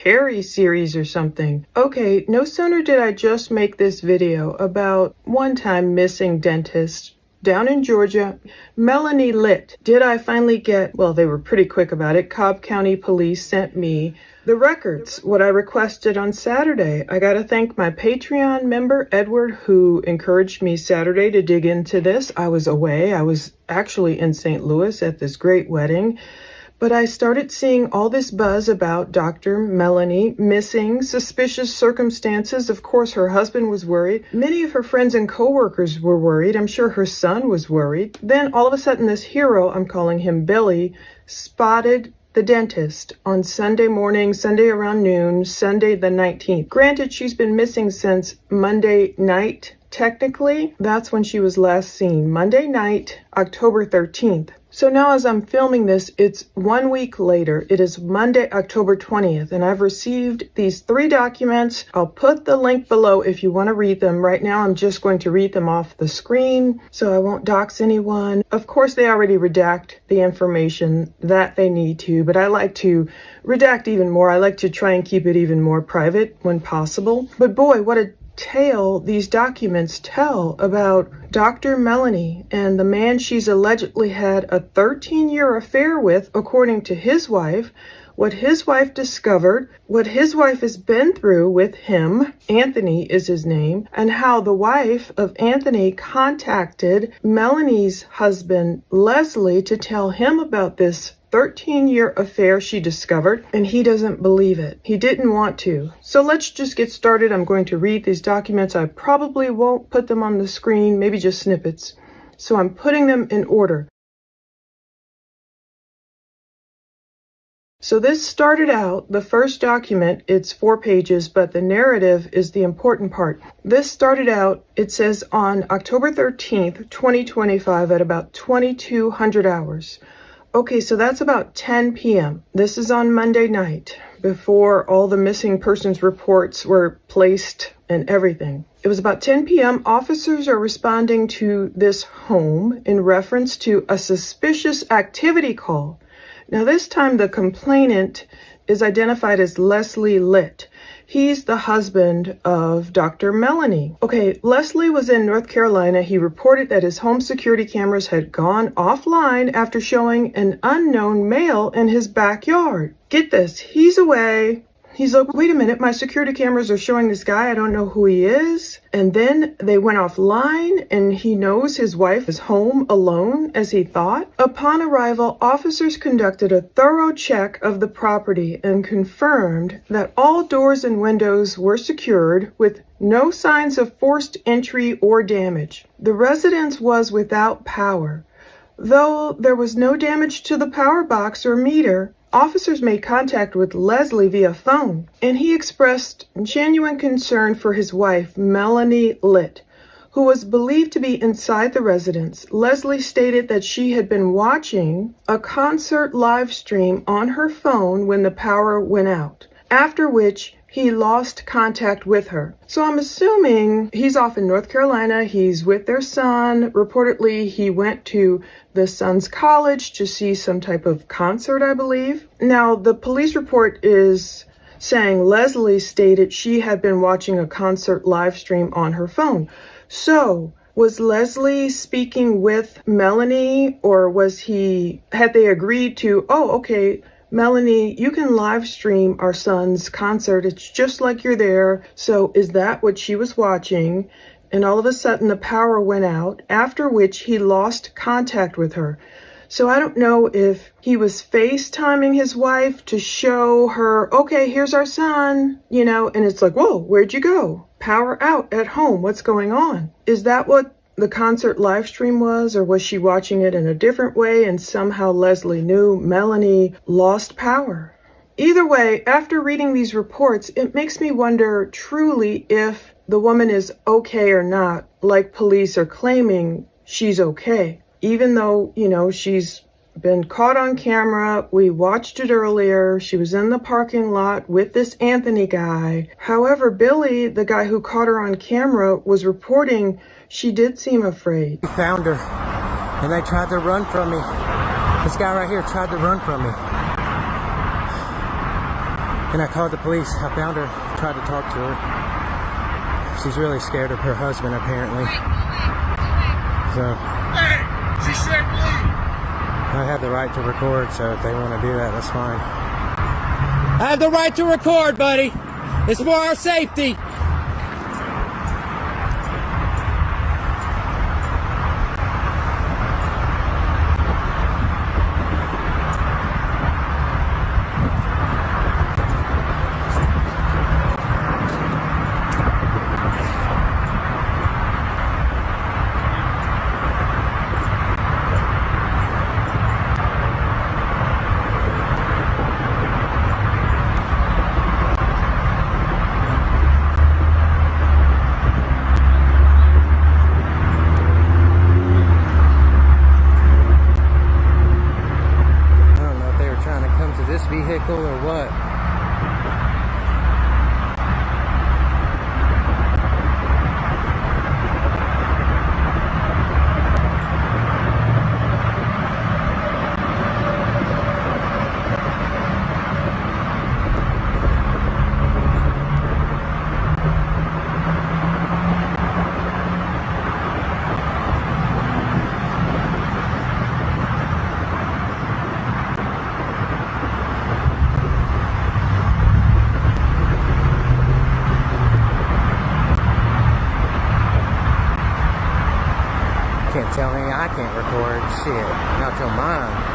Harry series or something. Okay, no sooner did I just make this video about one-time missing dentist down in Georgia, Melanie Litt. Did I finally get, well, they were pretty quick about it. Cobb County Police sent me the records, what I requested on Saturday. I got to thank my Patreon member, Edward, who encouraged me Saturday to dig into this. I was away. I was actually in St. Louis at this great wedding. But I started seeing all this buzz about Dr. Melanie missing, suspicious circumstances. Of course, her husband was worried. Many of her friends and coworkers were worried. I'm sure her son was worried. Then all of a sudden, this hero, I'm calling him Billy, spotted the dentist on Sunday morning, Sunday around noon, Sunday the 19th. Granted, she's been missing since Monday night. Technically, that's when she was last seen. Monday night, October 13th. So now as I'm filming this, it's 1 week later. It is Monday, October 20th, and I've received these 3 documents. I'll put the link below if you want to read them. Right now, I'm just going to read them off the screen, so I won't dox anyone. Of course, they already redact the information that they need to, but I like to redact even more. I like to try and keep it even more private when possible. But boy, what a tale these documents tell about Dr. Melanie and the man she's allegedly had a 13-year affair with, according to his wife, what his wife discovered, what his wife has been through with him, Anthony is his name, and how the wife of Anthony contacted Melanie's husband, Leslie, to tell him about this 13-year affair she discovered, and he doesn't believe it. He didn't want to. So let's just get started. I'm going to read these documents. I probably won't put them on the screen, maybe just snippets. So I'm putting them in order. So this started out, the first document, it's 4 pages, but the narrative is the important part. This started out, it says on October 13th, 2025 at about 2200 hours. Okay, so that's about 10 p.m. This is on Monday night, before all the missing persons reports were placed and everything. It was about 10 p.m. Officers are responding to this home in reference to a suspicious activity call. Now this time the complainant is identified as Leslie Litt. He's the husband of Dr. Melanie. Okay, Leslie was in North Carolina. He reported that his home security cameras had gone offline after showing an unknown male in his backyard. Get this, he's away. He's like, wait a minute, my security cameras are showing this guy. I don't know who he is. And then they went offline and he knows his wife is home alone as he thought. Upon arrival, officers conducted a thorough check of the property and confirmed that all doors and windows were secured with no signs of forced entry or damage. The residence was without power. Though there was no damage to the power box or meter, officers made contact with Leslie via phone, and he expressed genuine concern for his wife, Melanie Litt, who was believed to be inside the residence. Leslie stated that she had been watching a concert live stream on her phone when the power went out, after which he lost contact with her. So I'm assuming he's off in North Carolina. He's with their son. Reportedly, he went to the son's college to see some type of concert, I believe. Now, the police report is saying Leslie stated she had been watching a concert live stream on her phone. So was Leslie speaking with Melanie, or had they agreed to, oh, okay, Melanie, you can live stream our son's concert. It's just like you're there. So is that what she was watching? And all of a sudden the power went out, after which he lost contact with her. So I don't know if he was FaceTiming his wife to show her, okay, here's our son, and it's like, whoa, where'd you go? Power out at home. What's going on? Is that what the concert live stream was, or was she watching it in a different way and somehow Leslie knew Melanie lost power? Either way, after reading these reports, it makes me wonder truly if the woman is okay or not, like police are claiming she's okay. Even though, she's been caught on camera. We watched it earlier. She was in the parking lot with this Anthony guy. However, Billy, the guy who caught her on camera, was reporting she did seem afraid. We found her, and they tried to run from me. This guy right here tried to run from me. And I called the police. I found her, tried to talk to her. She's really scared of her husband, apparently. So, Hey, she said leave. I have the right to record, so if they want to do that, that's fine. I have the right to record, buddy. It's for our safety. This vehicle or what? Can't tell me I can't record shit. Not till mine.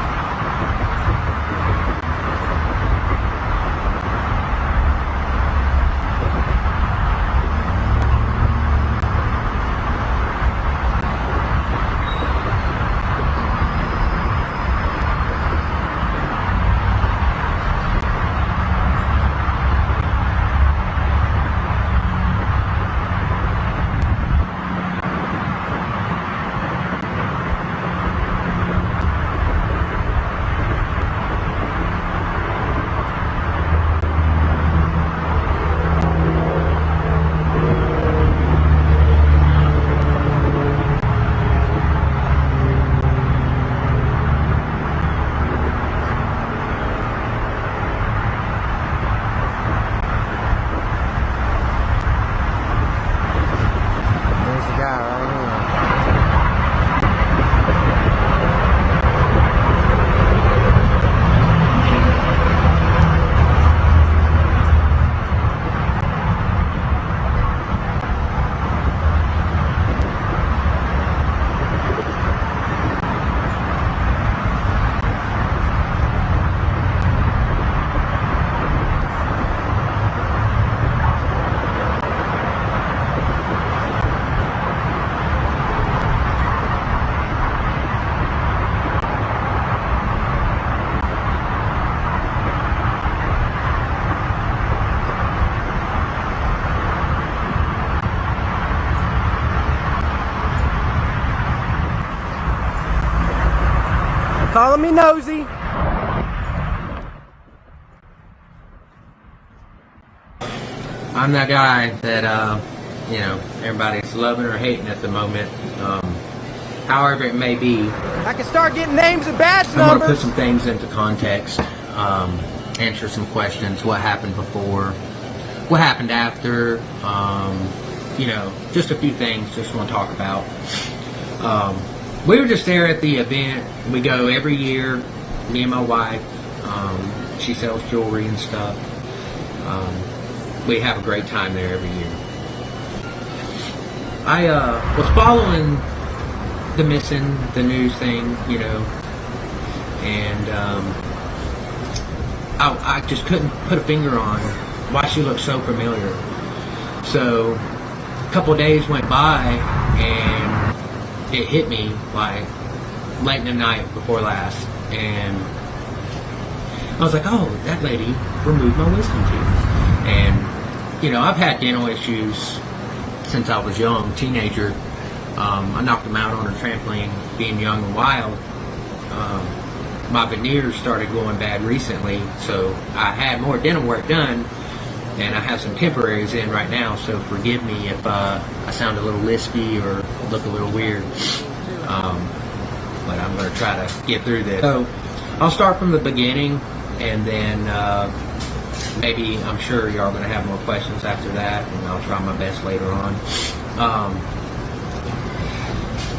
Calling me nosy. I'm that guy that, everybody's loving or hating at the moment. However it may be. I can start getting names and badge I'm going to put numbers. some things into context, answer some questions, what happened before, what happened after, just a few things just want to talk about. We were just there at the event. We go every year, me and my wife. She sells jewelry and stuff. We have a great time there every year. I was following the news thing, and I just couldn't put a finger on why she looked so familiar. So a couple of days went by, and it hit me like late in the night before last, and I was like, oh, that lady removed my wisdom teeth. And I've had dental issues since I was young, teenager. I knocked them out on a trampoline being young and wild. My veneers started going bad recently, so I had more dental work done, and I have some temporaries in right now, so forgive me if I sound a little lispy or look a little weird, but I'm going to try to get through this. So I'll start from the beginning, and then maybe, I'm sure y'all going to have more questions after that, and I'll try my best later on.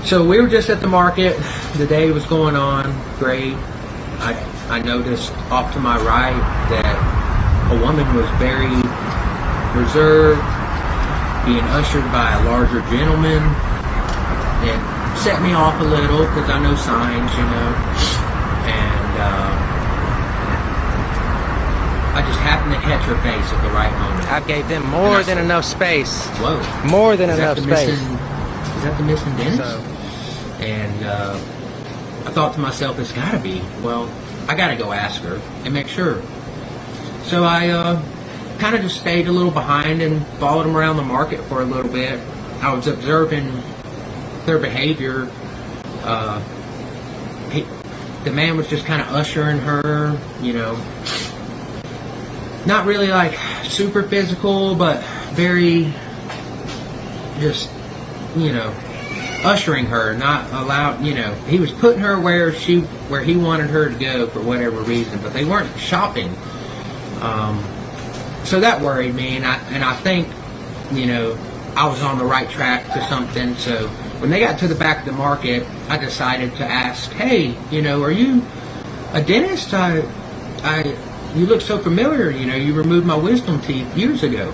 So we were just at the market. The day was going on great. I noticed off to my right that a woman was very reserved, being ushered by a larger gentleman. It set me off a little because I know signs, you know, and I just happened to catch her face at the right moment. I gave them more than enough space. Whoa. More than enough space. Is that the missing dentist? And I thought to myself, it's got to be. Well, I got to go ask her and make sure. So I kind of just stayed a little behind and followed them around the market for a little bit. I was observing their behavior. The man was just kind of ushering her, you know, not really like super physical, but very just, you know, ushering her, not allowed, you know, he was putting her where he wanted her to go for whatever reason, but they weren't shopping. So that worried me, and I think, you know, I was on the right track to something. So when they got to the back of the market, I decided to ask, hey, you know, are you a dentist? You look so familiar, you know, you removed my wisdom teeth years ago.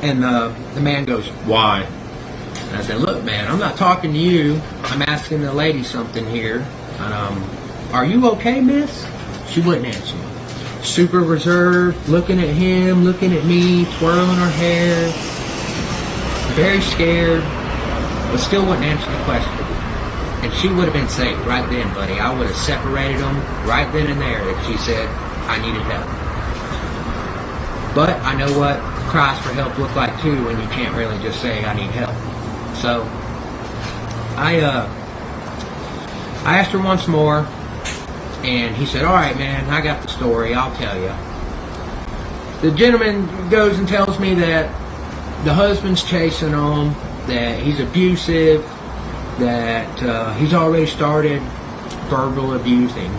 And the man goes, why? And I said, look, man, I'm not talking to you. I'm asking the lady something here. Are you okay, miss? She wouldn't answer me. Super reserved, looking at him, looking at me, twirling her hair. Very scared, but still wouldn't answer the question. And she would have been safe right then, buddy. I would have separated them right then and there if she said I needed help. But I know what cries for help look like too when you can't really just say I need help. So I asked her once more, and he said, all right, man, I got the story. I'll tell you. The gentleman goes and tells me that the husband's chasing him, that he's abusive, that he's already started verbal abusing.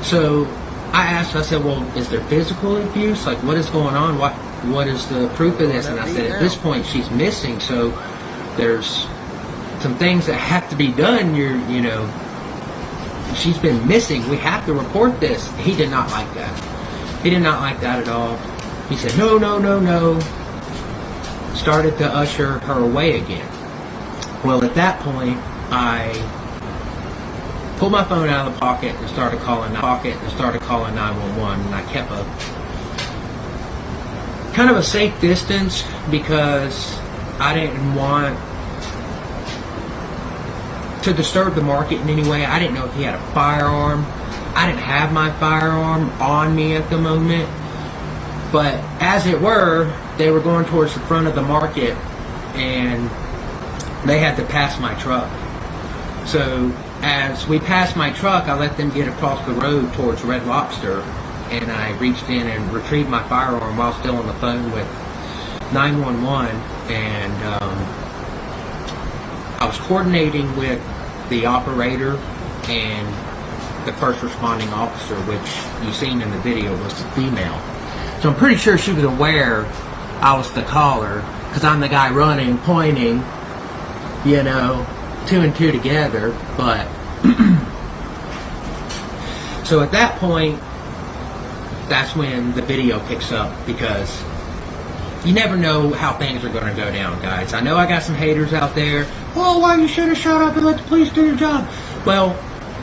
So I asked, I said, well, is there physical abuse? Like, what is going on? What is the proof of this? And I said, at this point, she's missing, so there's some things that have to be done. You know, she's been missing. We have to report this. He did not like that. He did not like that at all. He said, no, no, no, no. Started to usher her away again. Well, at that point, I pulled my phone out of the pocket and started calling 911, and I kept a kind of a safe distance because I didn't want to disturb the market in any way. I didn't know if he had a firearm. I didn't have my firearm on me at the moment, but as it were, they were going towards the front of the market, and they had to pass my truck. So as we passed my truck, I let them get across the road towards Red Lobster, and I reached in and retrieved my firearm while still on the phone with 911, and I was coordinating with the operator and the first responding officer, which you seen in the video was the female. So I'm pretty sure she was aware I was the caller, because I'm the guy running, pointing, you know, 2 and 2 together. But so at that point, that's when the video picks up, because you never know how things are going to go down, guys. I know I got some haters out there. Oh, why you should have shut up and let the police do their job. Well,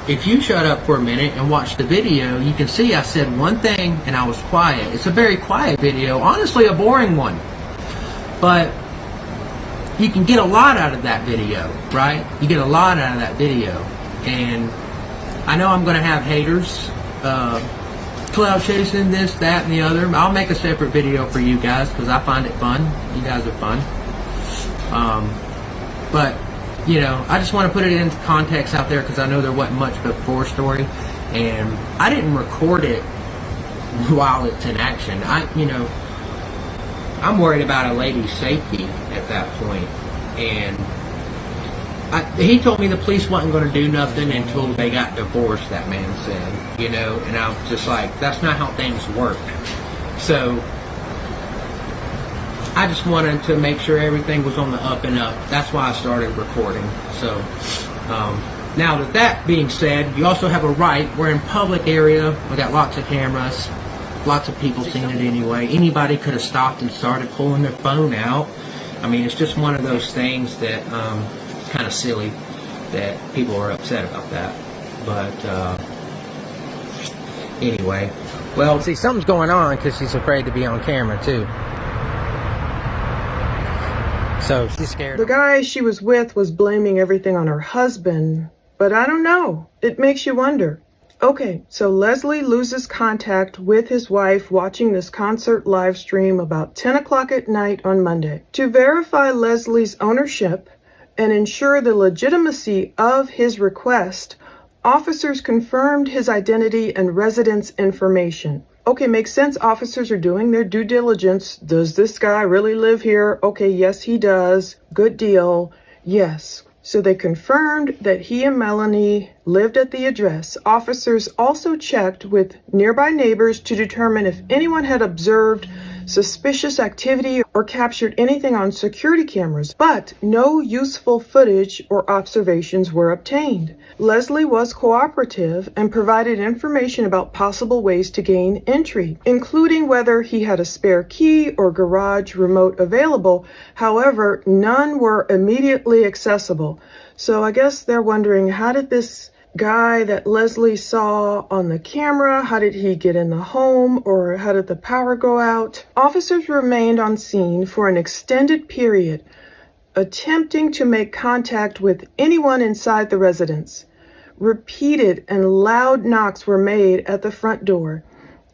if you shut up for a minute and watch the video, you can see I said one thing and I was quiet. It's a very quiet video, honestly a boring one. But you can get a lot out of that video, right? You get a lot out of that video. And I know I'm going to have haters, cloud chasing, this, that, and the other. I'll make a separate video for you guys because I find it fun. You guys are fun. But, you know, I just want to put it into context out there because I know there wasn't much before story. And I didn't record it while it's in action. I'm worried about a lady's safety at that point. And he told me the police wasn't going to do nothing until they got divorced, that man said, and I was just like, that's not how things work. So I just wanted to make sure everything was on the up and up. That's why I started recording. So now that being said, you also have a right. We're in public area. We got lots of cameras, lots of people seeing it anyway. Anybody could have stopped and started pulling their phone out. I mean, it's just one of those things that kind of silly that people are upset about that. But anyway, well, See, something's going on because she's afraid to be on camera, too. So she's scared. The guy she was with was blaming everything on her husband, but I don't know. It makes you wonder. Okay, so Leslie loses contact with his wife watching this concert live stream about 10 o'clock at night on Monday. To verify Leslie's ownership and ensure the legitimacy of his request, officers confirmed his identity and residence information. Okay, makes sense. Officers are doing their due diligence. Does this guy really live here? Okay, yes, he does. Good deal. Yes. So they confirmed that he and Melanie lived at the address. Officers also checked with nearby neighbors to determine if anyone had observed suspicious activity or captured anything on security cameras, but no useful footage or observations were obtained. Leslie was cooperative and provided information about possible ways to gain entry, including whether he had a spare key or garage remote available. However, none were immediately accessible. So I guess they're wondering, how did this guy that Leslie saw on the camera, how did he get in the home, or how did the power go out? Officers remained on scene for an extended period, attempting to make contact with anyone inside the residence. Repeated and loud knocks were made at the front door,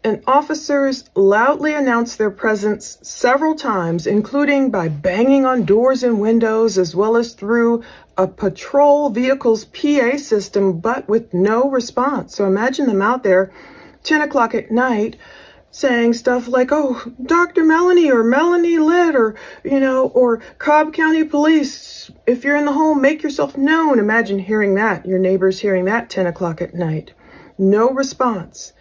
and officers loudly announced their presence several times, including by banging on doors and windows, as well as through a patrol vehicle's PA system, but with no response. So imagine them out there 10 o'clock at night saying stuff like, oh, Dr. Melanie or Melanie Litt or Cobb County Police, if you're in the home, make yourself known. Imagine hearing that, your neighbors hearing that 10 o'clock at night. No response.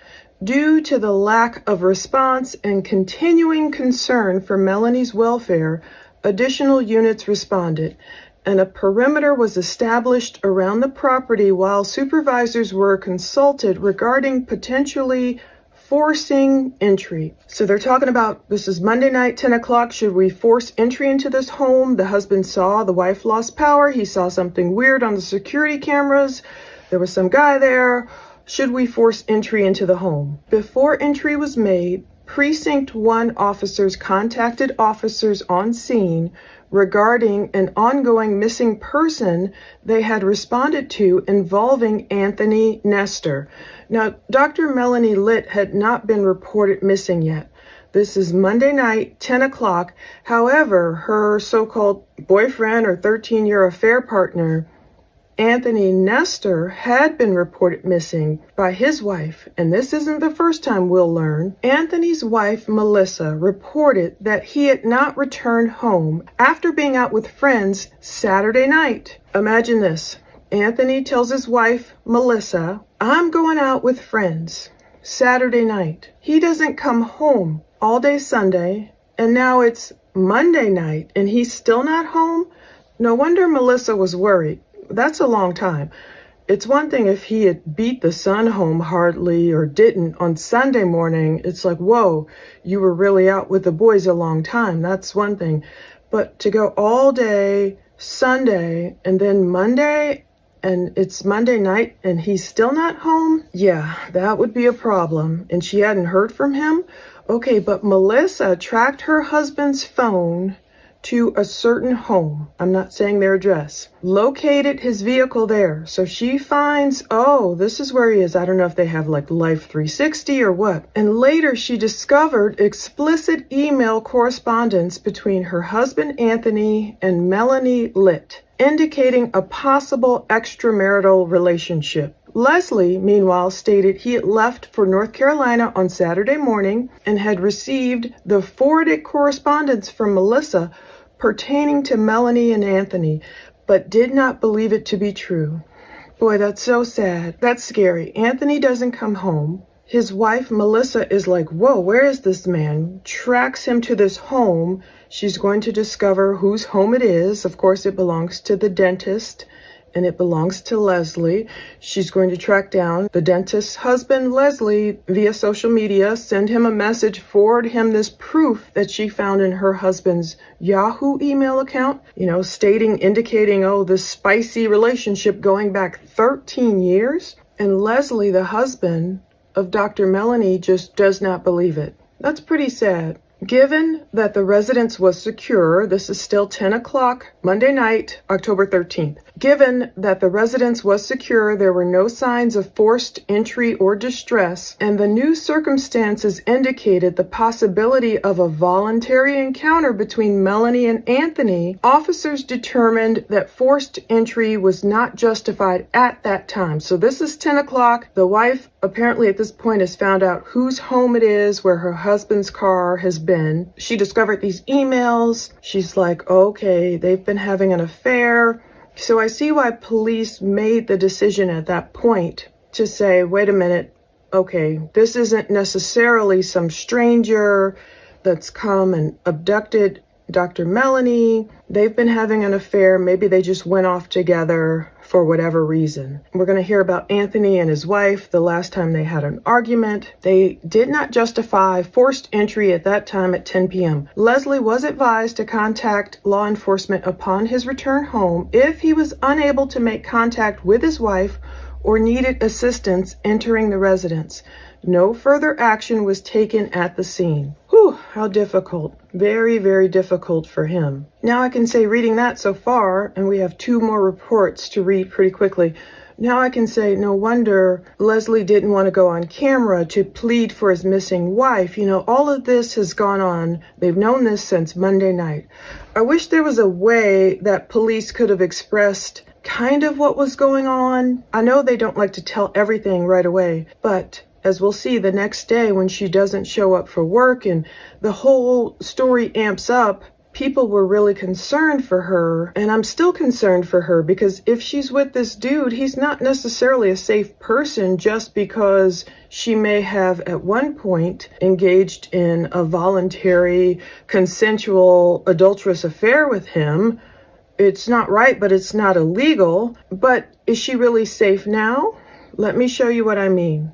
Due to the lack of response and continuing concern for Melanie's welfare, additional units responded, and a perimeter was established around the property while supervisors were consulted regarding potentially forcing entry. So they're talking about, this is Monday night, 10 o'clock. Should we force entry into this home? The husband saw the wife lost power. He saw something weird on the security cameras. There was some guy there. Should we force entry into the home? Before entry was made, Precinct 1 officers contacted officers on scene regarding an ongoing missing person they had responded to involving Anthony Nestor. Now, Dr. Melanie Litt had not been reported missing yet. This is Monday night, 10 o'clock. However, her so-called boyfriend or 13-year affair partner, Anthony Nestor, had been reported missing by his wife, and this isn't the first time we'll learn. Anthony's wife, Melissa, reported that he had not returned home after being out with friends Saturday night. Imagine this. Anthony tells his wife, Melissa, I'm going out with friends Saturday night. He doesn't come home all day Sunday, and now it's Monday night, and he's still not home? No wonder Melissa was worried. That's a long time. It's one thing if he had beat the son home hardly or didn't on Sunday morning. It's like, whoa, you were really out with the boys a long time. That's one thing. But to go all day Sunday and then Monday, and it's Monday night and he's still not home? Yeah, that would be a problem. And she hadn't heard from him? Okay, but Melissa tracked her husband's phone to a certain home. I'm not saying their address. Located his vehicle there. So she finds, oh, this is where he is. I don't know if they have like Life 360 or what. And later she discovered explicit email correspondence between her husband Anthony and Melanie Litt, indicating a possible extramarital relationship. Leslie, meanwhile, stated he had left for North Carolina on Saturday morning and had received the forwarded correspondence from Melissa pertaining to Melanie and Anthony. but did not believe it to be true. Boy, that's so sad. That's scary. Anthony doesn't come home. His wife, Melissa, is like, whoa, where is this man? Tracks him to this home. She's going to discover whose home it is. Of course, it belongs to the dentist, and it belongs to Leslie. She's going to track down the dentist's husband, Leslie, via social media, send him a message, forward him this proof that she found in her husband's Yahoo email account, indicating, this spicy relationship going back 13 years. And Leslie, the husband of Dr. Melanie, just does not believe it. That's pretty sad. Given that the residence was secure, this is still 10 o'clock Monday night, October 13th. Given that the residence was secure, there were no signs of forced entry or distress, and the new circumstances indicated the possibility of a voluntary encounter between Melanie and Anthony, officers determined that forced entry was not justified at that time. So this is 10 o'clock. The wife apparently at this point has found out whose home it is where her husband's car has been. She discovered these emails. She's like, okay, they've been having an affair. So I see why police made the decision at that point to say, wait a minute, okay, this isn't necessarily some stranger that's come and abducted Dr. Melanie. They've been having an affair. Maybe they just went off together for whatever reason. We're going to hear about Anthony and his wife the last time they had an argument. They did not justify forced entry at that time at 10 p.m. Leslie was advised to contact law enforcement upon his return home if he was unable to make contact with his wife or needed assistance entering the residence. No further action was taken at the scene. Whew, how difficult. Very, very difficult for him. Now I can say, reading that so far, and we have 2 more reports to read pretty quickly, now I can say, no wonder Leslie didn't want to go on camera to plead for his missing wife. All of this has gone on. They've known this since Monday night. I wish there was a way that police could have expressed kind of what was going on. I know they don't like to tell everything right away, but as we'll see the next day when she doesn't show up for work and the whole story amps up, people were really concerned for her. And I'm still concerned for her because if she's with this dude, he's not necessarily a safe person just because she may have at one point engaged in a voluntary, consensual, adulterous affair with him. It's not right, but it's not illegal. But is she really safe now? Let me show you what I mean.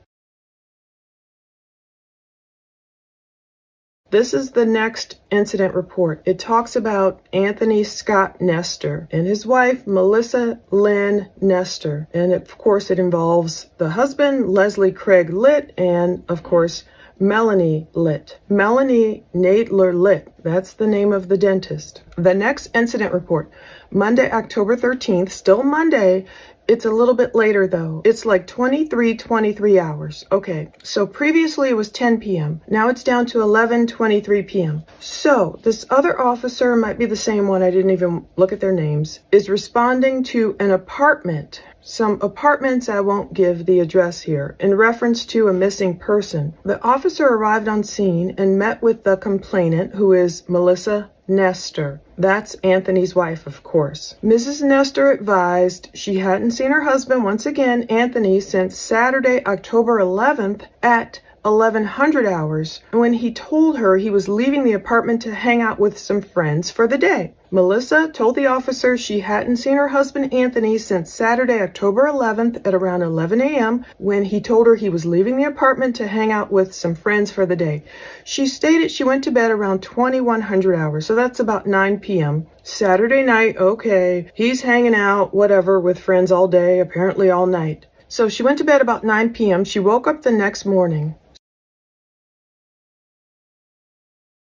This is the next incident report. It talks about Anthony Scott Nestor and his wife, Melissa Lynn Nestor. And of course, it involves the husband, Leslie Craig Litt, and of course, Melanie Litt. Melanie Nadler Litt. That's the name of the dentist. The next incident report, Monday, October 13th, still Monday. It's a little bit later though. It's like 23 hours. Okay, so previously it was 10 p.m. Now it's down to 11:23 p.m. So this other officer, might be the same one, I didn't even look at their names, is responding to an apartment. Some apartments, I won't give the address here, in reference to a missing person. The officer arrived on scene and met with the complainant, who is Melissa Nestor. That's Anthony's wife, of course. Mrs. Nestor advised she hadn't seen her husband, once again, Anthony, since Saturday, October 11th at 1100 hours, when he told her he was leaving the apartment to hang out with some friends for the day. Melissa told the officer she hadn't seen her husband Anthony since Saturday, October 11th at around 11 a.m. when he told her he was leaving the apartment to hang out with some friends for the day. She stated she went to bed around 2100 hours, so that's about 9 p.m. Saturday night, okay, he's hanging out, whatever, with friends all day, apparently all night. So she went to bed about 9 p.m. She woke up the next morning.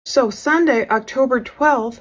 So Sunday, October 12th,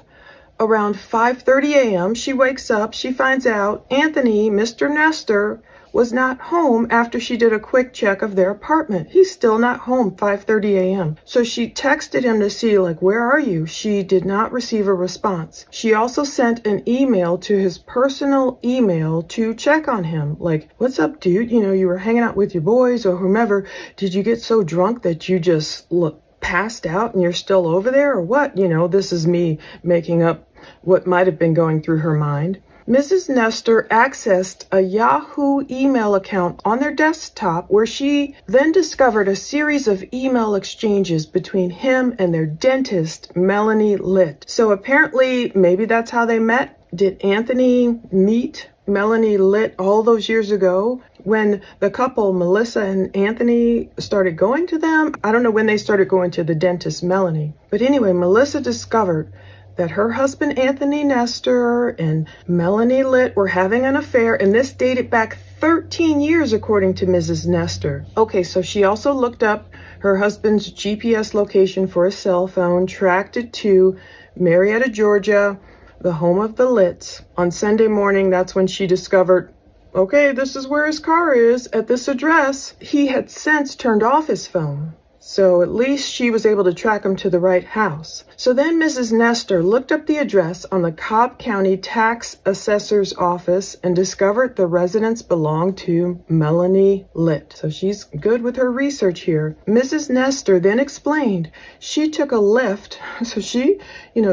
around 5:30 a.m., she wakes up, she finds out Anthony, Mr. Nestor, was not home after she did a quick check of their apartment. He's still not home, 5:30 a.m. So she texted him to see, where are you? She did not receive a response. She also sent an email to his personal email to check on him. What's up, dude? You were hanging out with your boys or whomever. Did you get so drunk that you just passed out and you're still over there or what? This is me making up what might have been going through her mind. Mrs. Nestor accessed a Yahoo email account on their desktop where she then discovered a series of email exchanges between him and their dentist, Melanie Litt. So apparently, maybe that's how they met. Did Anthony meet Melanie Litt all those years ago when the couple, Melissa and Anthony, started going to them? I don't know when they started going to the dentist, Melanie. But anyway, Melissa discovered that her husband, Anthony Nestor, and Melanie Litt were having an affair, and this dated back 13 years, according to Mrs. Nestor. Okay, so she also looked up her husband's GPS location for a cell phone, tracked it to Marietta, Georgia, the home of the Litts. On Sunday morning, that's when she discovered, okay, this is where his car is, at this address. He had since turned off his phone, so at least she was able to track him to the right house. So then Mrs. Nestor looked up the address on the Cobb County Tax Assessor's office and discovered the residence belonged to Melanie Litt. So she's good with her research here. Mrs. Nestor then explained she took a lift. So she,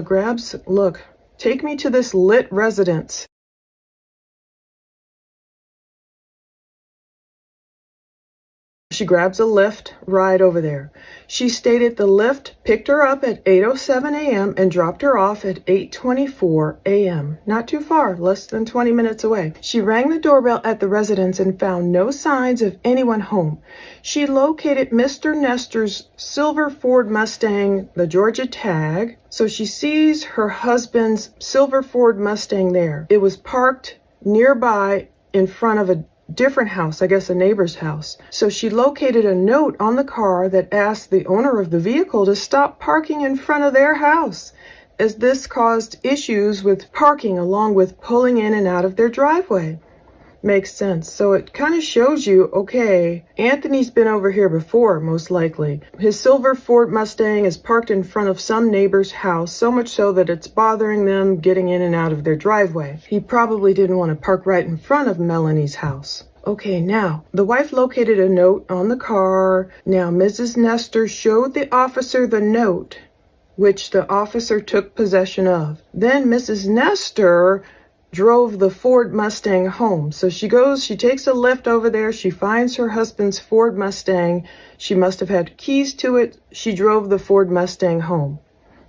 grabs, look, take me to this Litt residence. She grabs a Lyft ride over there. She stated the Lyft picked her up at 8:07 a.m. and dropped her off at 8:24 a.m. Not too far, less than 20 minutes away. She rang the doorbell at the residence and found no signs of anyone home. She located Mr. Nestor's silver Ford Mustang, the Georgia tag. So she sees her husband's silver Ford Mustang there. It was parked nearby in front of a different house, I guess a neighbor's house. So she located a note on the car that asked the owner of the vehicle to stop parking in front of their house, as this caused issues with parking along with pulling in and out of their driveway. Makes sense. So it kind of shows you, okay, Anthony's been over here before, most likely. His silver Ford Mustang is parked in front of some neighbor's house, so much so that it's bothering them getting in and out of their driveway. He probably didn't want to park right in front of Melanie's house. Okay, now, the wife located a note on the car. Now, Mrs. Nestor showed the officer the note, which the officer took possession of. Then Mrs. Nestor drove the Ford Mustang home. So she takes a lift over there. She finds her husband's Ford Mustang. She must have had keys to it. She drove the Ford Mustang home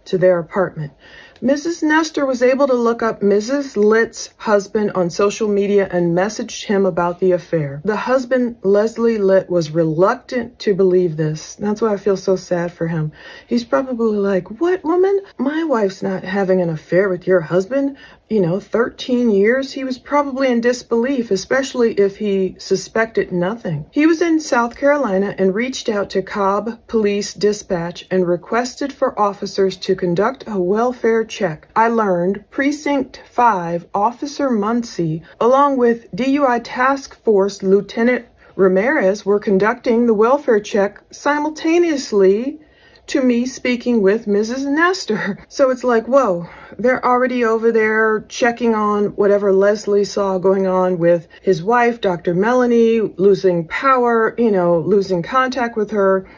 to their apartment. Mrs. Nestor was able to look up Mrs. Litt's husband on social media and messaged him about the affair. The husband, Leslie Litt, was reluctant to believe this. That's why I feel so sad for him. He's probably like, what, woman? My wife's not having an affair with your husband. 13 years. He was probably in disbelief, especially if he suspected nothing. He was in South Carolina and reached out to Cobb Police Dispatch and requested for officers to conduct a welfare check. I learned Precinct 5 Officer Muncie, along with DUI Task Force Lieutenant Ramirez, were conducting the welfare check simultaneously to me speaking with Mrs. Nestor. So it's like, whoa, they're already over there checking on whatever Leslie saw going on with his wife, Dr. Melanie, losing power, losing contact with her.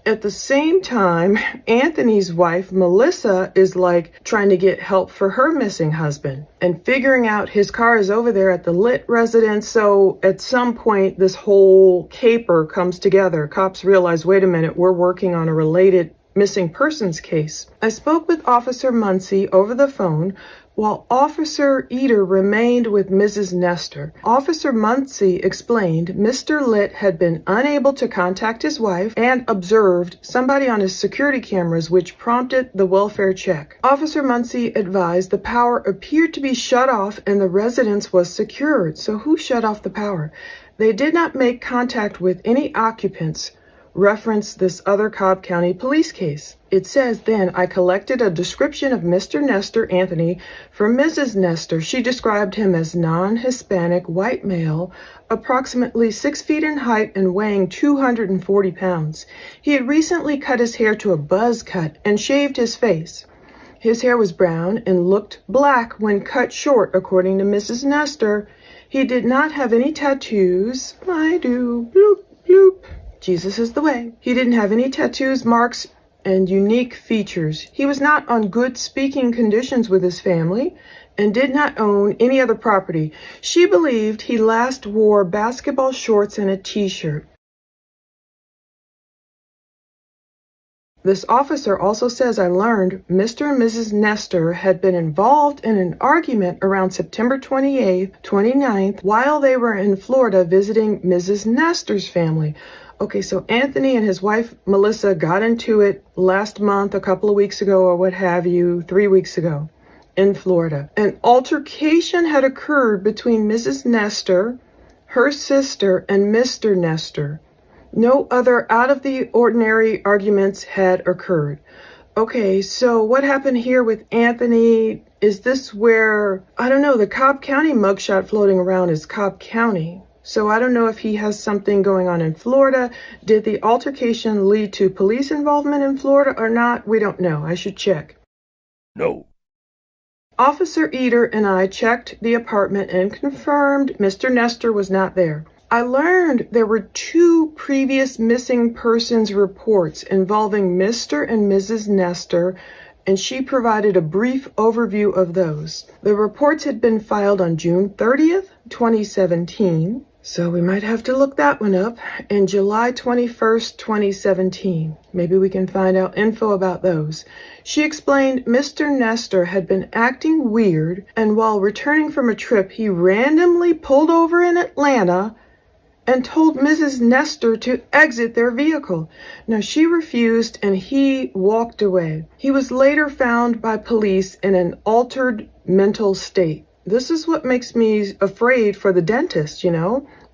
At the same time, Anthony's wife, Melissa, is like trying to get help for her missing husband and figuring out his car is over there at the Litt residence. So at some point, this whole caper comes together. Cops realize, wait a minute, we're working on a related missing persons case. I spoke with Officer Muncie over the phone while Officer Eder remained with Mrs. Nestor. Officer Muncie explained Mr. Litt had been unable to contact his wife and observed somebody on his security cameras, which prompted the welfare check. Officer Muncie advised the power appeared to be shut off and the residence was secured. So who shut off the power? They did not make contact with any occupants. Reference this other Cobb County police case. It says, then I collected a description of Mr. Nestor Anthony from Mrs. Nestor. She described him as non-Hispanic white male, approximately 6 feet in height and weighing 240 pounds. He had recently cut his hair to a buzz cut and shaved his face. His hair was brown and looked black when cut short, according to Mrs. Nestor. He did not have any tattoos. I do. Bloop, bloop. Jesus is the way. He didn't have any tattoos, marks, and unique features. He was not on good speaking conditions with his family and did not own any other property. She believed he last wore basketball shorts and a t-shirt. This officer also says, I learned Mr. and Mrs. Nestor had been involved in an argument around September 28th, 29th, while they were in Florida visiting Mrs. Nestor's family. Okay, so Anthony and his wife, Melissa, got into it last month, a couple of weeks ago, or what have you, 3 weeks ago in Florida. An altercation had occurred between Mrs. Nestor, her sister, and Mr. Nestor. No other out-of-the-ordinary arguments had occurred. Okay, so what happened here with Anthony? Is this where, I don't know, the Cobb County mugshot floating around is Cobb County. So I don't know if he has something going on in Florida. Did the altercation lead to police involvement in Florida or not? We don't know. I should check. No. Officer Eder and I checked the apartment and confirmed Mr. Nestor was not there. I learned there were 2 previous missing persons reports involving Mr. and Mrs. Nestor, and she provided a brief overview of those. The reports had been filed on June 30th, 2017, so we might have to look that one up, and July 21st, 2017. Maybe we can find out info about those. She explained Mr. Nestor had been acting weird, and while returning from a trip, he randomly pulled over in Atlanta and told Mrs. Nestor to exit their vehicle. Now, she refused and he walked away. He was later found by police in an altered mental state. This is what makes me afraid for the dentist,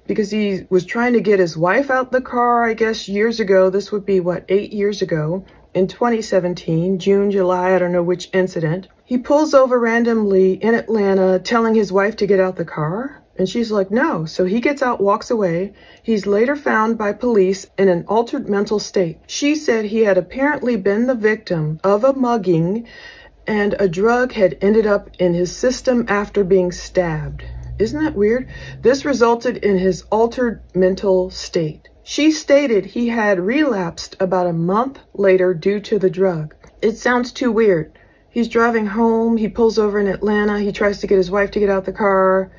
because he was trying to get his wife out the car, I guess, years ago. This would be, 8 years ago, in 2017, June, July, I don't know which incident. He pulls over randomly in Atlanta, telling his wife to get out the car. And she's like, no. So he gets out, walks away. He's later found by police in an altered mental state. She said he had apparently been the victim of a mugging and a drug had ended up in his system after being stabbed. Isn't that weird? This resulted in his altered mental state. She stated he had relapsed about a month later due to the drug. It sounds too weird. He's driving home. He pulls over in Atlanta. He tries to get his wife to get out the car.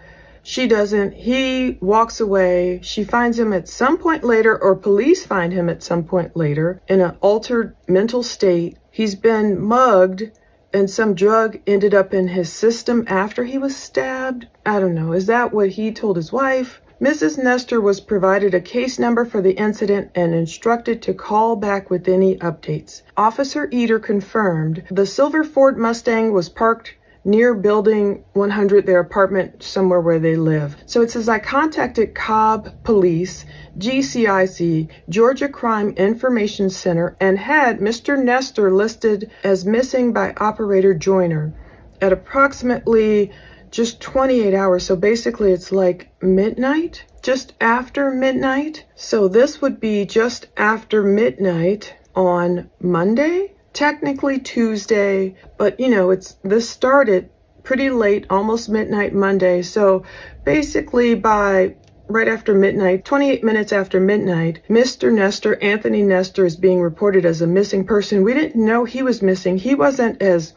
She doesn't. He walks away. She finds him at some point later, or police find him at some point later, in an altered mental state. He's been mugged, and some drug ended up in his system after he was stabbed. I don't know. Is that what he told his wife? Mrs. Nestor was provided a case number for the incident and instructed to call back with any updates. Officer Eder confirmed the silver Ford Mustang was parked near building 100, their apartment somewhere where they live. So it says, I contacted Cobb Police, GCIC, Georgia Crime Information Center, and had Mr. Nestor listed as missing by operator Joyner at approximately just 28 hours. So basically it's like midnight, just after midnight. So this would be just after midnight on Monday. Technically Tuesday, but this started pretty late, almost midnight Monday. So basically by right after midnight, 28 minutes after midnight, Mr. Nestor, Anthony Nestor, is being reported as a missing person. We didn't know he was missing. He wasn't as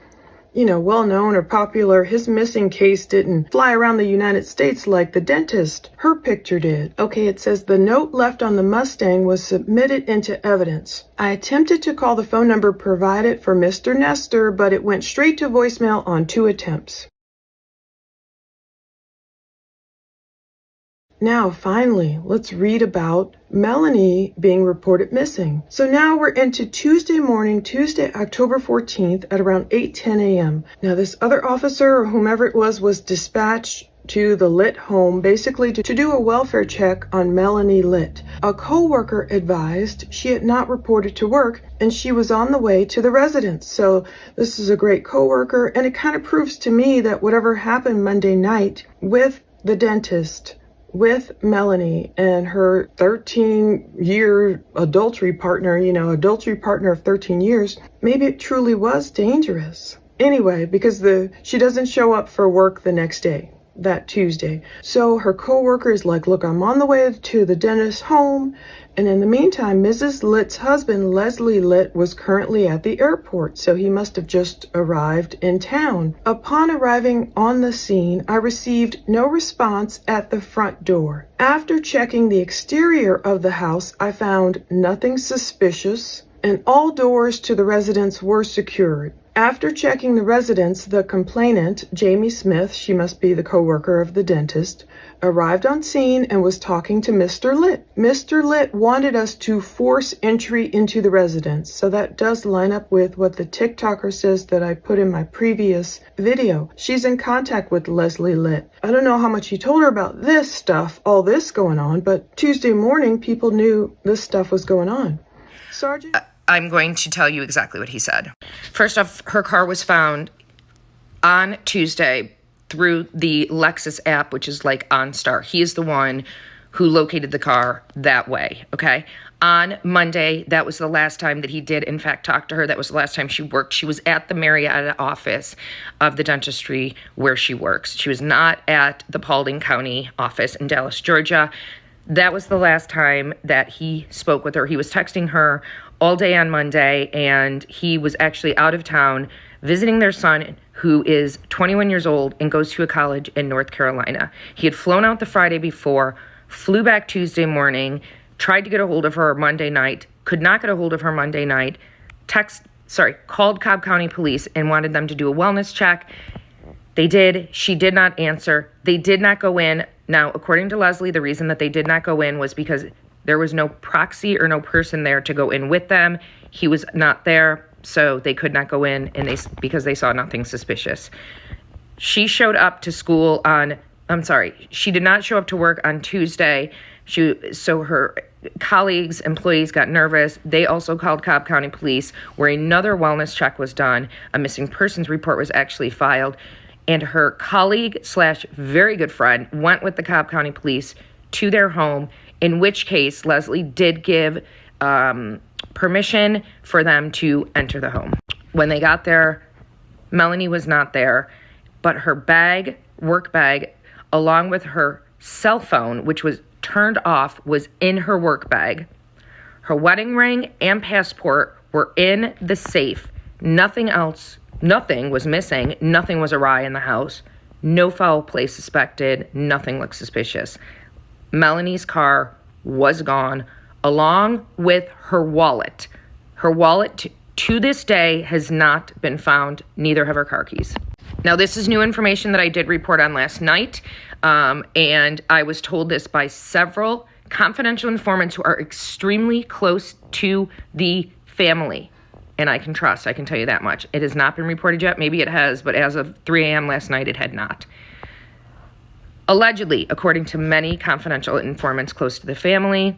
well known or popular. His missing case didn't fly around the United States like the dentist, her picture did. Okay, it says the note left on the Mustang was submitted into evidence. I attempted to call the phone number provided for Mr. Nestor, but it went straight to voicemail on 2 attempts. Now, finally, let's read about Melanie being reported missing. So now we're into Tuesday morning, Tuesday, October 14th at around 8:10 a.m. Now, this other officer or whomever it was dispatched to the Litt home, basically to do a welfare check on Melanie Litt. A co-worker advised she had not reported to work and she was on the way to the residence. So this is a great co-worker, and it kind of proves to me that whatever happened Monday night with the dentist, with Melanie and her 13-year adultery partner, adultery partner of 13 years, maybe it truly was dangerous. Anyway, because she doesn't show up for work the next day. that Tuesday. So her coworker is like, look, I'm on the way to the dentist's home. And in the meantime, Mrs. Litt's husband, Leslie Litt, was currently at the airport, so he must have just arrived in town. Upon arriving on the scene, I received no response at the front door. After checking the exterior of the house, I found nothing suspicious, and all doors to the residence were secured. After checking the residence, the complainant, Jamie Smith, she must be the coworker of the dentist, arrived on scene and was talking to Mr. Litt. Mr. Litt wanted us to force entry into the residence, so that does line up with what the TikToker says that I put in my previous video. She's in contact with Leslie Litt. I don't know how much he told her about this stuff, all this going on, but Tuesday morning, people knew this stuff was going on. Sergeant? I'm going to tell you exactly what he said. First off, her car was found on Tuesday through the Lexus app, which is like OnStar. He is the one who located the car that way, okay? On Monday, that was the last time that he did, in fact, talk to her. That was the last time she worked. She was at the Marietta office of the dentistry where she works. She was not at the Paulding County office in Dallas, Georgia. That was the last time that he spoke with her. He was texting her all day on Monday, and he was actually out of town visiting their son, who is 21 years old and goes to a college in North Carolina. He had flown out the Friday before, flew back Tuesday morning, tried to get a hold of her Monday night, could not get a hold of her Monday night, called Cobb County Police and wanted them to do a wellness check. They did. She did not answer. They did not go in. Now, according to Leslie, the reason that they did not go in was because there was no proxy or no person there to go in with them. He was not there, so they could not go in because they saw nothing suspicious. She showed up to school she did not show up to work on Tuesday. So her colleagues, employees got nervous. They also called Cobb County Police, where another wellness check was done. A missing persons report was actually filed. And her colleague / very good friend went with the Cobb County Police to their home, in which case Leslie did give permission for them to enter the home. When they got there, Melanie was not there, but her work bag, along with her cell phone, which was turned off, was in her work bag. Her wedding ring and passport were in the safe. Nothing was missing. Nothing was awry in the house. No foul play suspected. Nothing looked suspicious. Melanie's car was gone, along with her wallet. Her wallet, to this day, has not been found. Neither have her car keys. Now, this is new information that I did report on last night, and I was told this by several confidential informants who are extremely close to the family. And I can tell you that much. It has not been reported yet. Maybe it has, but as of 3 a.m. last night, it had not. Allegedly, according to many confidential informants close to the family,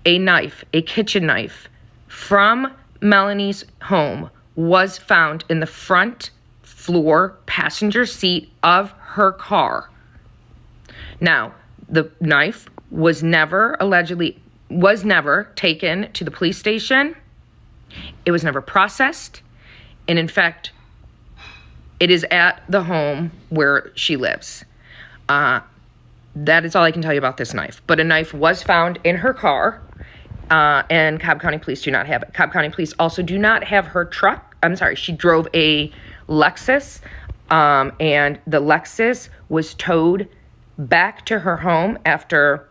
a kitchen knife from Melanie's home was found in the front floor passenger seat of her car. Now, the knife was never taken to the police station. It was never processed. And in fact, it is at the home where she lives. That is all I can tell you about this knife. But a knife was found in her car, and Cobb County Police do not have it. Cobb County Police also do not have her truck. She drove a Lexus, and the Lexus was towed back to her home after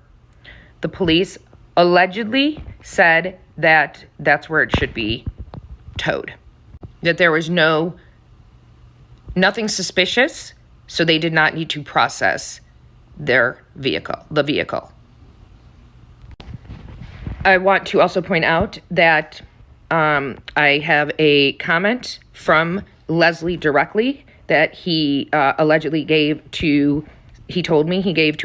the police allegedly said that that's where it should be towed. That there was nothing suspicious, so they did not need to process the vehicle. I want to also point out that I have a comment from Leslie directly that he allegedly gave to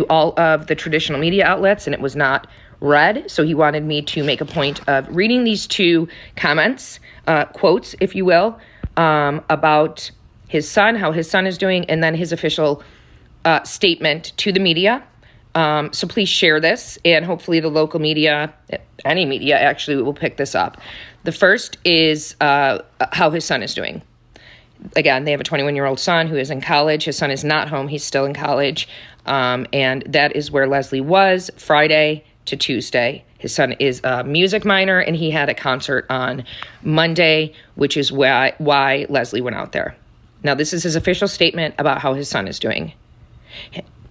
all of the traditional media outlets, and it was not read. So he wanted me to make a point of reading these two comments, quotes, if you will, about his son, how his son is doing, and then his official statement to the media. So please share this, and hopefully the local media, any media actually, will pick this up. The first is how his son is doing. Again, they have a 21-year-old son who is in college. His son is not home. He's still in college. And that is where Leslie was Friday to Tuesday. His son is a music minor, and he had a concert on Monday, which is why Leslie went out there. Now, this is his official statement about how his son is doing.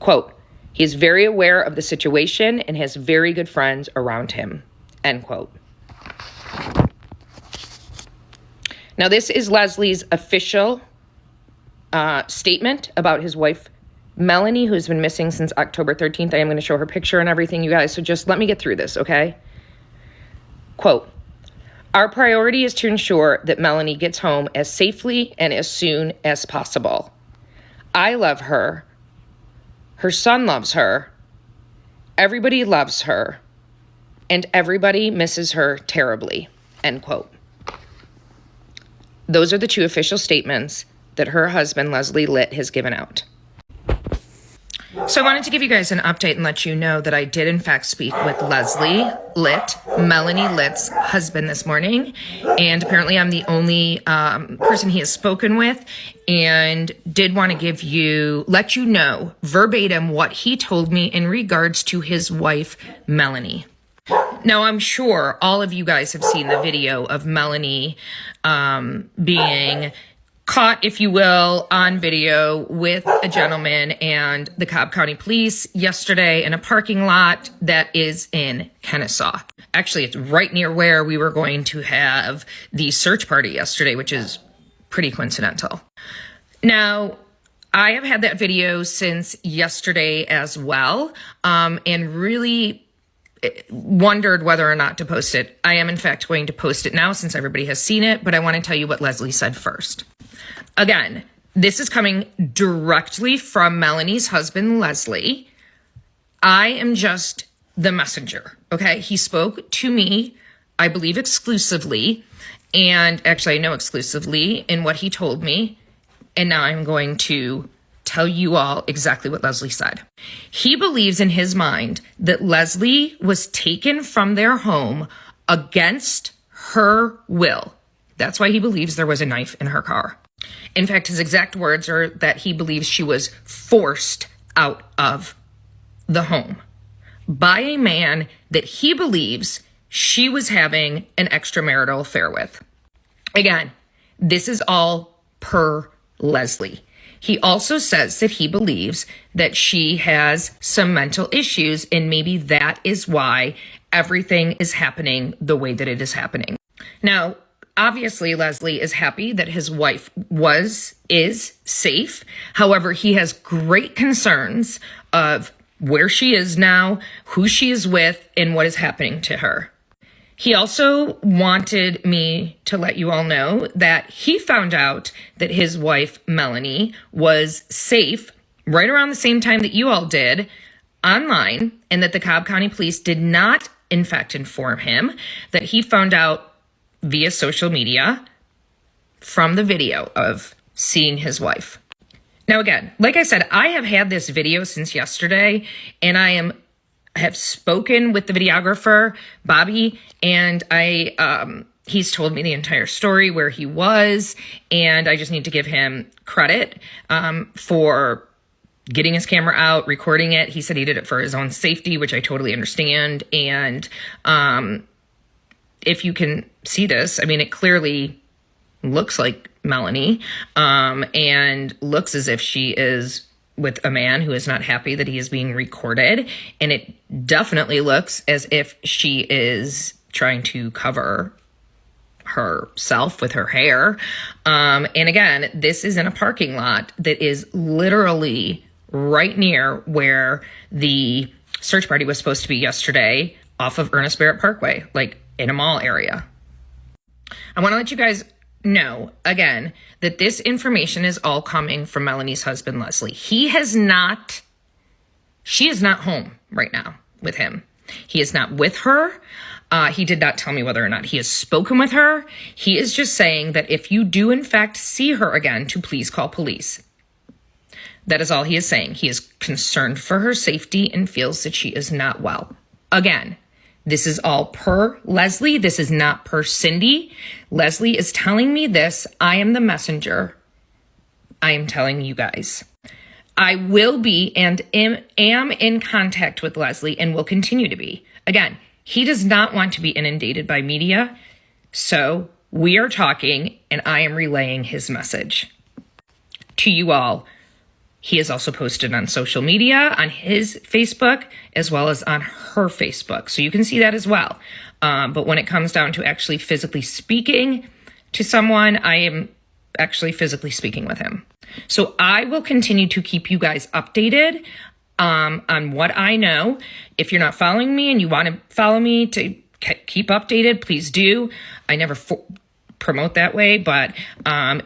Quote, he is very aware of the situation and has very good friends around him, end quote. Now, this is Leslie's official statement about his wife, Melanie, who's been missing since October 13th. I am going to show her picture and everything, you guys, so just let me get through this, okay? Quote, our priority is to ensure that Melanie gets home as safely and as soon as possible. I love her. Her son loves her. Everybody loves her. And everybody misses her terribly, end quote. Those are the two official statements that her husband, Leslie Litt, has given out. So I wanted to give you guys an update and let you know that I did in fact speak with Leslie Litt, Melanie Litt's husband, this morning. And apparently I'm the only person he has spoken with, and did want to let you know verbatim what he told me in regards to his wife, Melanie. Now, I'm sure all of you guys have seen the video of Melanie being caught, if you will, on video with a gentleman and the Cobb County Police yesterday in a parking lot that is in Kennesaw. Actually, it's right near where we were going to have the search party yesterday, which is pretty coincidental. Now, I have had that video since yesterday as well, and really wondered whether or not to post it. I am in fact going to post it now since everybody has seen it, but I want to tell you what Leslie said first. Again, this is coming directly from Melanie's husband, Leslie. I am just the messenger, okay? He spoke to me, I believe exclusively, and actually I know exclusively in what he told me, and now I'm going to tell you all exactly what Leslie said. He believes in his mind that Leslie was taken from their home against her will. That's why he believes there was a knife in her car. In fact, his exact words are that he believes she was forced out of the home by a man that he believes she was having an extramarital affair with. Again, this is all per Leslie. He also says that he believes that she has some mental issues, and maybe that is why everything is happening the way that it is happening. Now, obviously, Leslie is happy that his wife is safe. However, he has great concerns of where she is now, who she is with, and what is happening to her. He also wanted me to let you all know that he found out that his wife, Melanie, was safe right around the same time that you all did online, and that the Cobb County Police did not, in fact, inform him, that he found out via social media from the video of seeing his wife. Now, again, like I said, I have had this video since yesterday, and I have spoken with the videographer, Bobby, and he's told me the entire story, where he was, and I just need to give him credit for getting his camera out, recording it. He said he did it for his own safety, which I totally understand. And if you can see this, I mean, it clearly looks like Melanie, and looks as if she is with a man who is not happy that he is being recorded. And it definitely looks as if she is trying to cover herself with her hair. And again, this is in a parking lot that is literally right near where the search party was supposed to be yesterday, off of Ernest Barrett Parkway, like in a mall area. I want to let you guys know, again, that this information is all coming from Melanie's husband, Leslie. She is not home right now with him. He is not with her. He did not tell me whether or not he has spoken with her. He is just saying that if you do in fact see her again, to please call police. That is all he is saying. He is concerned for her safety and feels that she is not well. Again, this is all per Leslie. This is not per Cindy. Leslie is telling me this. I am the messenger. I am telling you guys. I will be and am in contact with Leslie and will continue to be. Again, he does not want to be inundated by media, so we are talking and I am relaying his message to you all. He is also posted on social media, on his Facebook, as well as on her Facebook, so you can see that as well. But when it comes down to actually physically speaking to someone, I am actually physically speaking with him. So I will continue to keep you guys updated on what I know. If you're not following me and you want to follow me to keep updated, please do. I never promote that way, but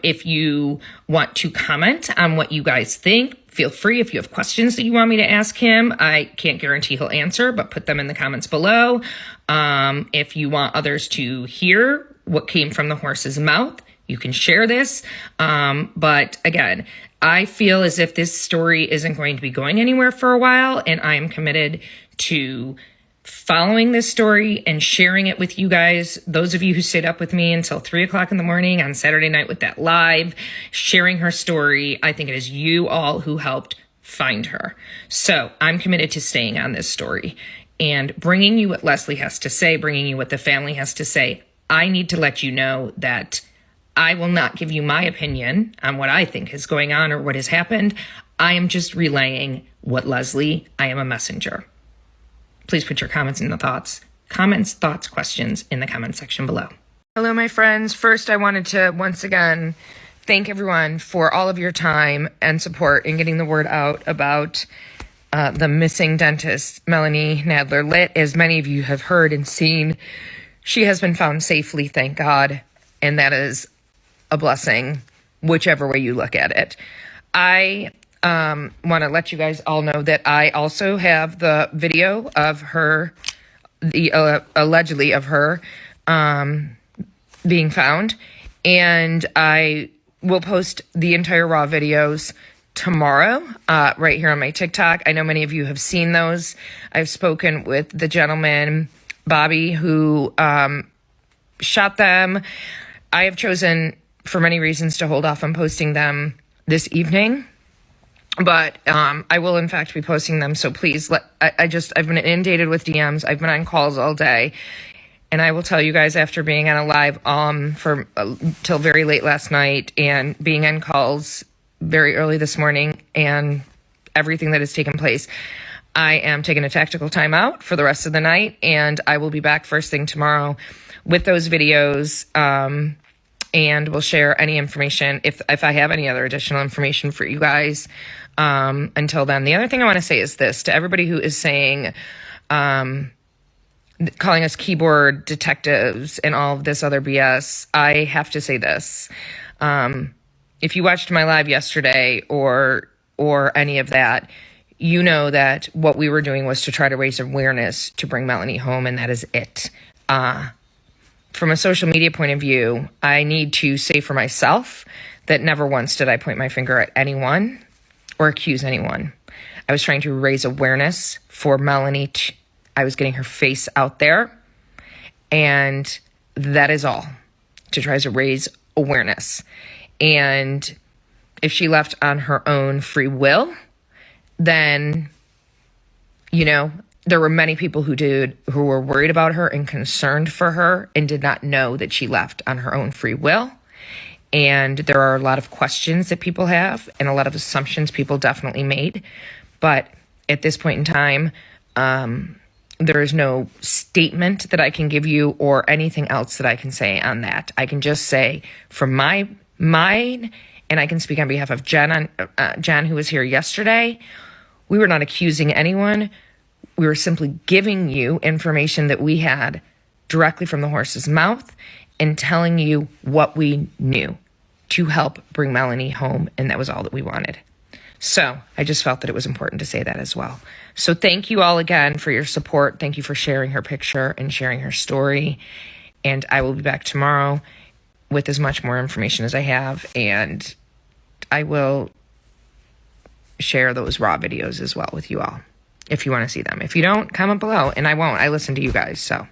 if you want to comment on what you guys think, feel free. If you have questions that you want me to ask him, I can't guarantee he'll answer, but put them in the comments below. If you want others to hear what came from the horse's mouth, you can share this. But again, I feel as if this story isn't going to be going anywhere for a while, and I am committed to following this story and sharing it with you guys. Those of you who stayed up with me until 3 o'clock in the morning on Saturday night with that live, sharing her story. I think it is you all who helped find her. So I'm committed to staying on this story and bringing you what Leslie has to say, bringing you what the family has to say. I need to let you know that I will not give you my opinion on what I think is going on or what has happened. I am just relaying what Leslie, I am a messenger. Please put your comments, thoughts, questions in the comment section below. Hello, my friends. First, I wanted to once again thank everyone for all of your time and support in getting the word out about the missing dentist, Melanie Nadler Litt. As many of you have heard and seen, she has been found safely, thank God, and that is a blessing, whichever way you look at it. I want to let you guys all know that I also have the video of her, allegedly of her being found, and I will post the entire raw videos tomorrow right here on my TikTok. I know many of you have seen those. I've spoken with the gentleman, Bobby, who shot them. I have chosen, for many reasons, to hold off on posting them this evening, but I will in fact be posting them. So please, I've been inundated with DMs. I've been on calls all day, and I will tell you guys, after being on a live for till very late last night and being on calls very early this morning and everything that has taken place, I am taking a tactical time out for the rest of the night, and I will be back first thing tomorrow with those videos. And we'll share any information if I have any other additional information for you guys. Until then, the other thing I want to say is this to everybody who is saying, calling us keyboard detectives and all of this other BS. I have to say this. If you watched my live yesterday or any of that, you know that what we were doing was to try to raise awareness to bring Melanie home, and that is it. From a social media point of view, I need to say for myself that never once did I point my finger at anyone or accuse anyone. I was trying to raise awareness for Melanie. I was getting her face out there, and that is all, to try to raise awareness. And if she left on her own free will, then, there were many people who were worried about her and concerned for her and did not know that she left on her own free will. And there are a lot of questions that people have and a lot of assumptions people definitely made. But at this point in time, there is no statement that I can give you or anything else that I can say on that. I can just say from my mind, and I can speak on behalf of Jen, who was here yesterday, we were not accusing anyone. We were simply giving you information that we had directly from the horse's mouth and telling you what we knew to help bring Melanie home, and that was all that we wanted. So I just felt that it was important to say that as well. So thank you all again for your support. Thank you for sharing her picture and sharing her story, and I will be back tomorrow with as much more information as I have, and I will share those raw videos as well with you all if you want to see them. If you don't, comment below, and I won't. I listen to you guys. So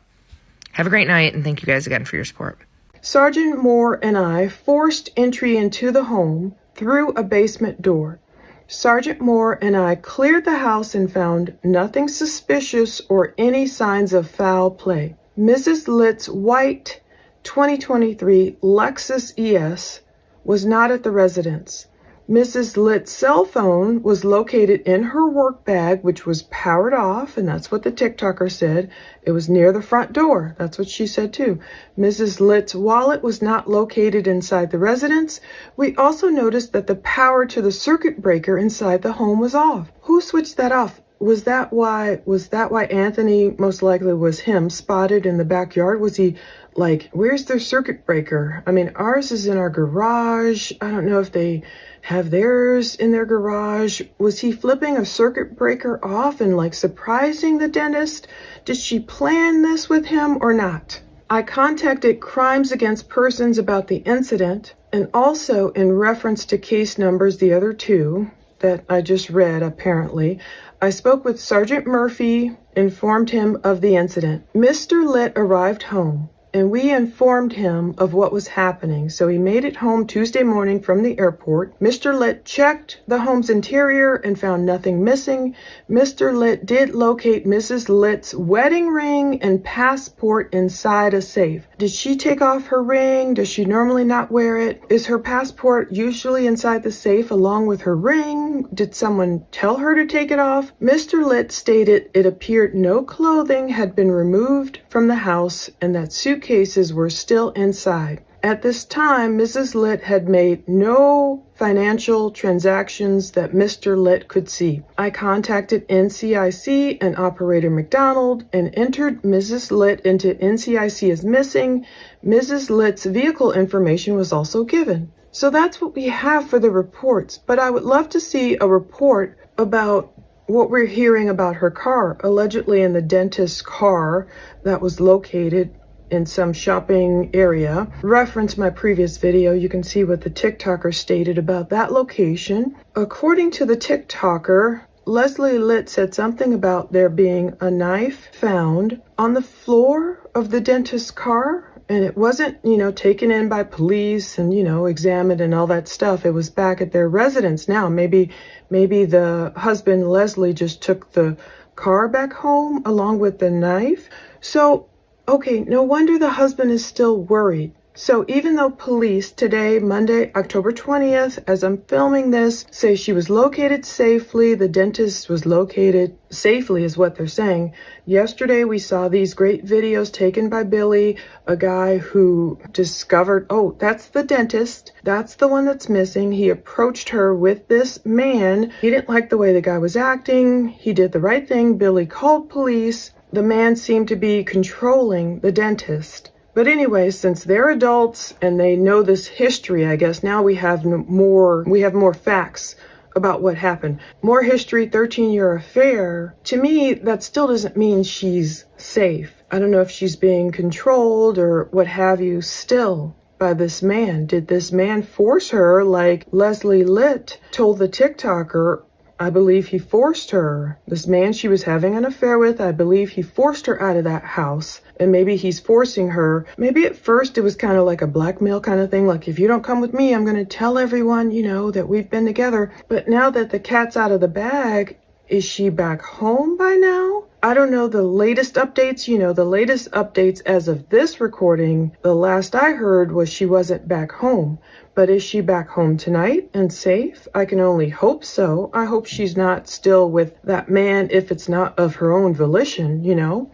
have a great night, and thank you guys again for your support. Sergeant Moore and I forced entry into the home through a basement door. Sergeant Moore and I cleared the house and found nothing suspicious or any signs of foul play. Mrs. Litt's white 2023 Lexus ES was not at the residence. Mrs. Litt's cell phone was located in her work bag, which was powered off, and that's what the TikToker said. It was near the front door. That's what she said too. Mrs. Litt's wallet was not located inside the residence. We also noticed that the power to the circuit breaker inside the home was off. Who switched that off? Was that why Anthony, most likely was him, spotted in the backyard? Was he like, where's their circuit breaker? I mean, ours is in our garage. I don't know if they have theirs in their garage. Was he flipping a circuit breaker off and like surprising the dentist? Did she plan this with him or not? I contacted Crimes Against Persons about the incident, and also in reference to case numbers, the other two that I just read apparently. I spoke with Sergeant Murphy, informed him of the incident. Mr. Litt arrived home, and we informed him of what was happening. So he made it home Tuesday morning from the airport. Mr. Litt checked the home's interior and found nothing missing. Mr. Litt did locate Mrs. Litt's wedding ring and passport inside a safe. Did she take off her ring? Does she normally not wear it? Is her passport usually inside the safe along with her ring? Did someone tell her to take it off? Mr. Litt stated it appeared no clothing had been removed from the house and that suitcases were still inside. At this time, Mrs. Litt had made no financial transactions that Mr. Litt could see. I contacted NCIC and Operator McDonald and entered Mrs. Litt into NCIC as missing. Mrs. Litt's vehicle information was also given. So that's what we have for the reports, but I would love to see a report about what we're hearing about her car, allegedly in the dentist's car that was located in some shopping area. Reference my previous video, you can see what the TikToker stated about that location. According to the TikToker, Leslie Litt said something about there being a knife found on the floor of the dentist's car, and it wasn't, taken in by police and, examined and all that stuff. It was back at their residence now. Maybe the husband, Leslie, just took the car back home along with the knife. So, okay, no wonder the husband is still worried. So even though police today, Monday, October 20th, as I'm filming this, say she was located safely, the dentist was located safely is what they're saying. Yesterday we saw these great videos taken by Billy, a guy who discovered, oh, that's the dentist. That's the one that's missing. He approached her with this man. He didn't like the way the guy was acting. He did the right thing. Billy called police. The man seemed to be controlling the dentist. But anyway, since they're adults and they know this history, I guess now we have more facts about what happened. More history, 13-year affair. To me, that still doesn't mean she's safe. I don't know if she's being controlled or what have you still by this man. Did this man force her like Leslie Litt told the TikToker? I believe he forced her. This man she was having an affair with, I believe he forced her out of that house. And maybe he's forcing her. Maybe at first it was kind of like a blackmail kind of thing. Like, if you don't come with me, I'm going to tell everyone, that we've been together. But now that the cat's out of the bag, is she back home by now? I don't know the latest updates. The latest updates as of this recording, the last I heard was she wasn't back home. But is she back home tonight and safe? I can only hope so. I hope she's not still with that man if it's not of her own volition,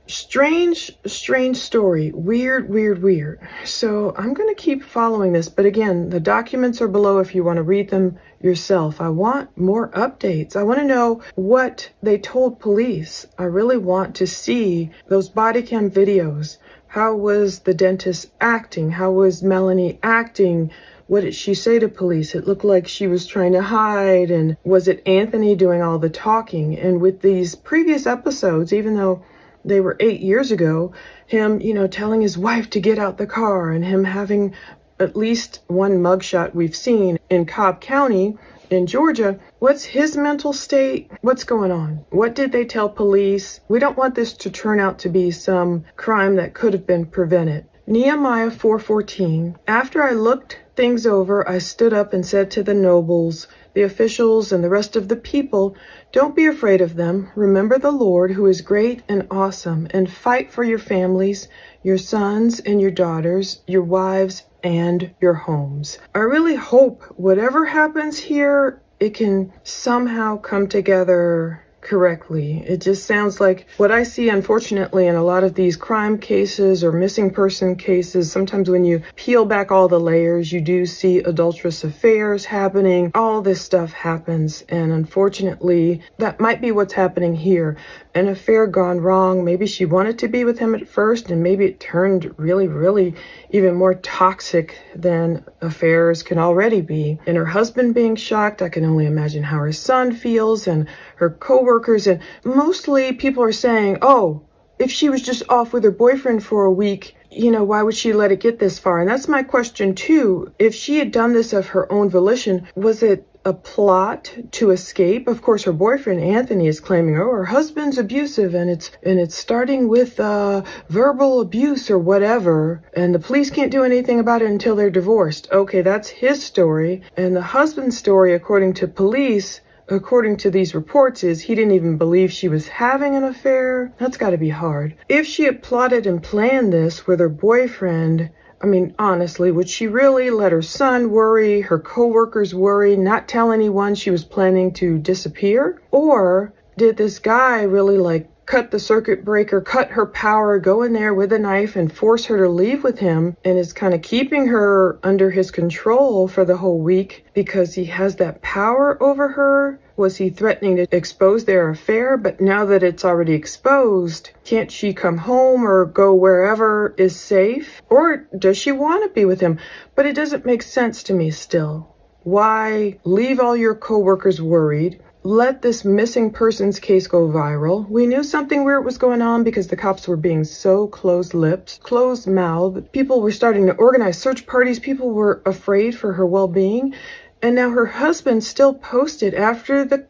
Strange story. Weird. So I'm going to keep following this. But again, the documents are below if you want to read them yourself. I want more updates. I want to know what they told police. I really want to see those body cam videos. How was the dentist acting? How was Melanie acting? What did she say to police? It looked like she was trying to hide. And was it Anthony doing all the talking? And with these previous episodes, even though they were 8 years ago, him, telling his wife to get out the car and him having at least one mugshot we've seen in Cobb County in Georgia. What's his mental state? What's going on? What did they tell police? We don't want this to turn out to be some crime that could have been prevented. Nehemiah 4:14. After I looked things over, I stood up and said to the nobles, the officials, and the rest of the people, don't be afraid of them. Remember the Lord, who is great and awesome, and fight for your families, your sons and your daughters, your wives, and your homes. I really hope whatever happens here, it can somehow come together correctly. It just sounds like what I see, unfortunately, in a lot of these crime cases or missing person cases. Sometimes when you peel back all the layers, you do see adulterous affairs happening. All this stuff happens, and unfortunately, that might be what's happening here. An affair gone wrong. Maybe she wanted to be with him at first, and maybe it turned really even more toxic than affairs can already be. And her husband being shocked, I can only imagine how her son feels, and her co-workers, and mostly people are saying, oh, if she was just off with her boyfriend for a week, why would she let it get this far? And that's my question too. If she had done this of her own volition, was it a plot to escape? Of course, her boyfriend Anthony is claiming, oh, her husband's abusive, and it's starting with verbal abuse or whatever, and the police can't do anything about it until they're divorced. Okay, that's his story. And the husband's story, according to police, according to these reports, is he didn't even believe she was having an affair. That's got to be hard. If she had plotted and planned this with her boyfriend, I mean, honestly, would she really let her son worry, her co-workers worry, not tell anyone she was planning to disappear? Or did this guy really cut the circuit breaker, cut her power, go in there with a knife and force her to leave with him, and is kind of keeping her under his control for the whole week because he has that power over her? Was he threatening to expose their affair? But now that it's already exposed, can't she come home or go wherever is safe? Or does she want to be with him? But it doesn't make sense to me still. Why leave all your co-workers worried? Let this missing persons case go viral. We knew something weird was going on because the cops were being so closed-lipped, closed-mouthed. People were starting to organize search parties. People were afraid for her well-being. And now her husband still posted after the,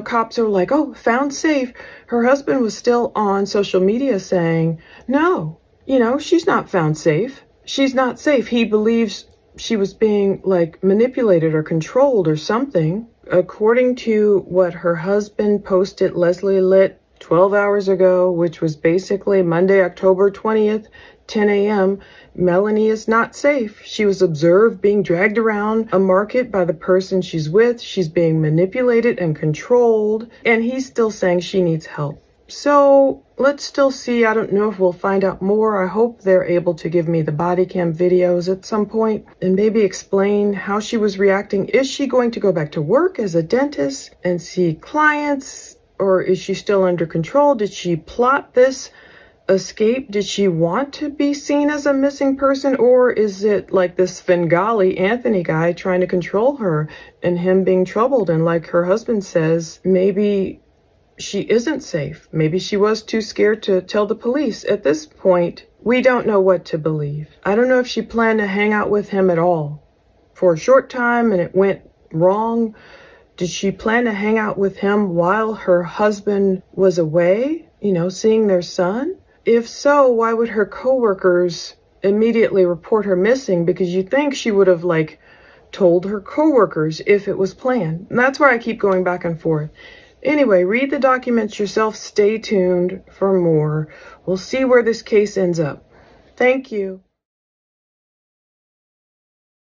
cops are like, oh, found safe. Her husband was still on social media saying, no, she's not found safe. She's not safe. He believes she was being manipulated or controlled or something. According to what her husband posted, Leslie Litt, 12 hours ago, which was basically Monday, October 20th, 10 a.m., Melanie is not safe. She was observed being dragged around a market by the person she's with. She's being manipulated and controlled, and he's still saying she needs help. So let's still see. I don't know if we'll find out more. I hope they're able to give me the body cam videos at some point and maybe explain how she was reacting. Is she going to go back to work as a dentist and see clients, or is she still under control? Did she plot this escape? Did she want to be seen as a missing person, or is it like this Svengali Anthony guy trying to control her and him being troubled? And like her husband says, maybe she isn't safe. Maybe she was too scared to tell the police. At this point, we don't know what to believe. I don't know if she planned to hang out with him at all for a short time and it went wrong. Did she plan to hang out with him while her husband was away, seeing their son? If so, why would her coworkers immediately report her missing? Because you'd think she would have told her coworkers if it was planned. And that's where I keep going back and forth. Anyway, read the documents yourself. Stay tuned for more. We'll see where this case ends up. Thank you.